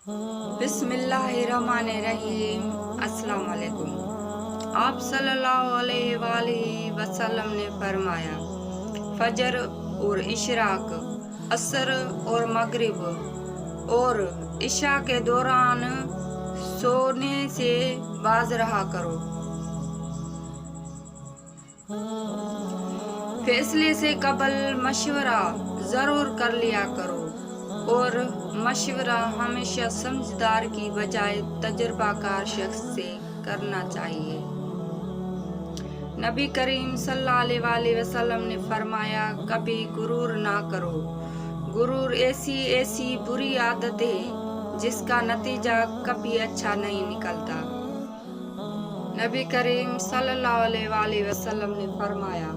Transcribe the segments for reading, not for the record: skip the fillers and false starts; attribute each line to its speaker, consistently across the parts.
Speaker 1: बिस्मिल्लाहिर्रहमानिर्रहीम। अस्सलाम वालेकुम। आप सल्लल्लाहु अलैहि वसल्लम ने फरमाया, फजर और इशराक, असर और मगरिब और इशा के दौरान सोने से बाज रहा करो। फैसले से कबल मशवरा जरूर कर लिया करो और मशवरा हमेशा समझदार की बजाय तजुर्बाकार शख्स से करना चाहिए। नबी करीम सल्लल्लाहु अलैहि वसल्लम ने फरमाया, कभी गुरूर ना करो। गुरूर ऐसी बुरी आदत है जिसका नतीजा कभी अच्छा नहीं निकलता। नबी करीम सल्लल्लाहु अलैहि वसल्लम ने फरमाया,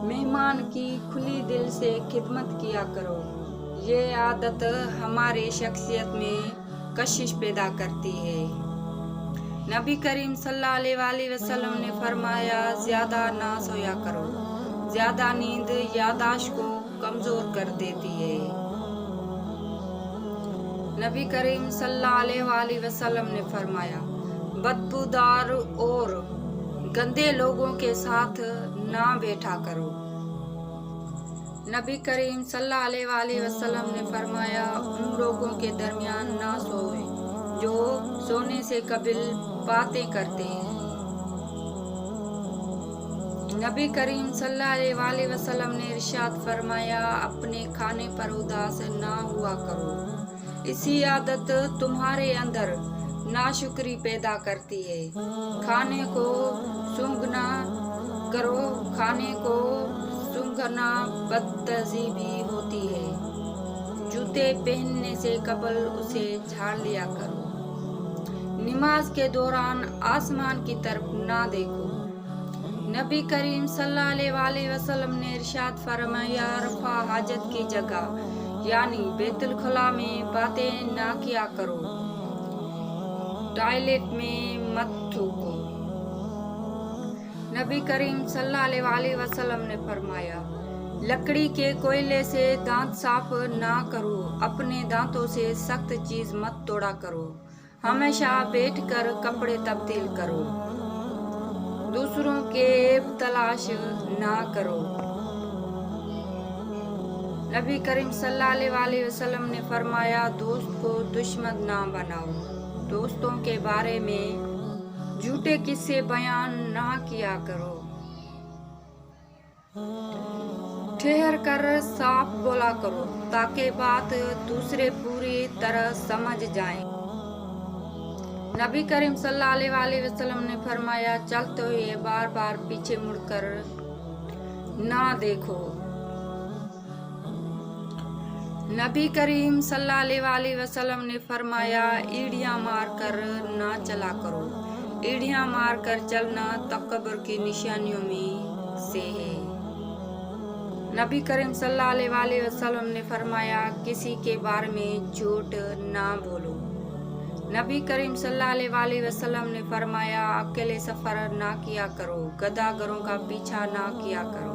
Speaker 1: मेहमान की खुली दिल से खिदमत किया करो। ये आदत हमारे शख्सियत में कशिश पैदा करती है। नबी करीम सल्लल्लाहु अलैहि वसल्लम ने फरमाया, ज्यादा ना सोया करो। ज्यादा नींद यादाश्त को कमजोर कर देती है। नबी करीम सल्लल्लाहु अलैहि वसल्लम ने फरमाया, बदबूदार और गंदे लोगों के साथ ना बैठा करो। नबी करीम सल्लल्लाहु अलैहि वसल्लम ने फरमाया, उन लोगों के दरमियान ना सोए जो सोने से कबिल बातें करते हैं। नबी करीम सल्लल्लाहु अलैहि वसल्लम ने इरशाद फरमाया, अपने खाने पर उदास ना हुआ करो। इसी आदत तुम्हारे अंदर नाशुक्री पैदा करती है। खाने को सूंघना करो। खाने को सूंघना बदतज़ीबी होती है। जूते पहनने से कबल उसे झाड़ लिया करो। नमाज के दौरान आसमान की तरफ ना देखो। नबी करीम सल्लल्लाहु अलैहि वसल्लम ने इरशाद फरमाया, रफा हाजत की जगह यानी बैतुल खला में बातें ना किया करो। टॉयलेट में मत थूको। नबी करीम सल्लल्लाहु अलैहि वसल्लम ने फरमाया, लकड़ी के कोयले से दांत साफ ना करो। अपने दांतों से सख्त चीज मत तोड़ा करो। हमेशा बैठकर कपड़े तब्दील करो। दूसरों के ऐब तलाश ना करो। नबी करीम सल्लल्लाहु अलैहि वसल्लम ने फरमाया, दोस्त को दुश्मन ना बनाओ। दोस्तों के बारे में झूठे किस्से बयान ना किया करो। ठहर कर साफ बोला करो ताकि बात दूसरे पूरी तरह समझ जाएं। नबी करीम सल्लल्लाहु अलैहि वसल्लम ने फरमाया, चलते हुए बार बार पीछे मुड़कर ना देखो। नबी करीम सल्लल्लाहु अलैहि वसल्लम ने फरमाया, ईड़ियां मार कर ना चला करो। ईड़ियां मार कर चलना तकब्बुर की निशानियों में से है। नबी करीम सल्लल्लाहु अलैहि वसल्लम ने फरमाया, किसी के बारे में झूठ ना बोलो। नबी करीम सल्लल्लाहु अलैहि वसल्लम ने फरमाया, अकेले सफर ना किया करो। गदागरों का पीछा ना किया करो।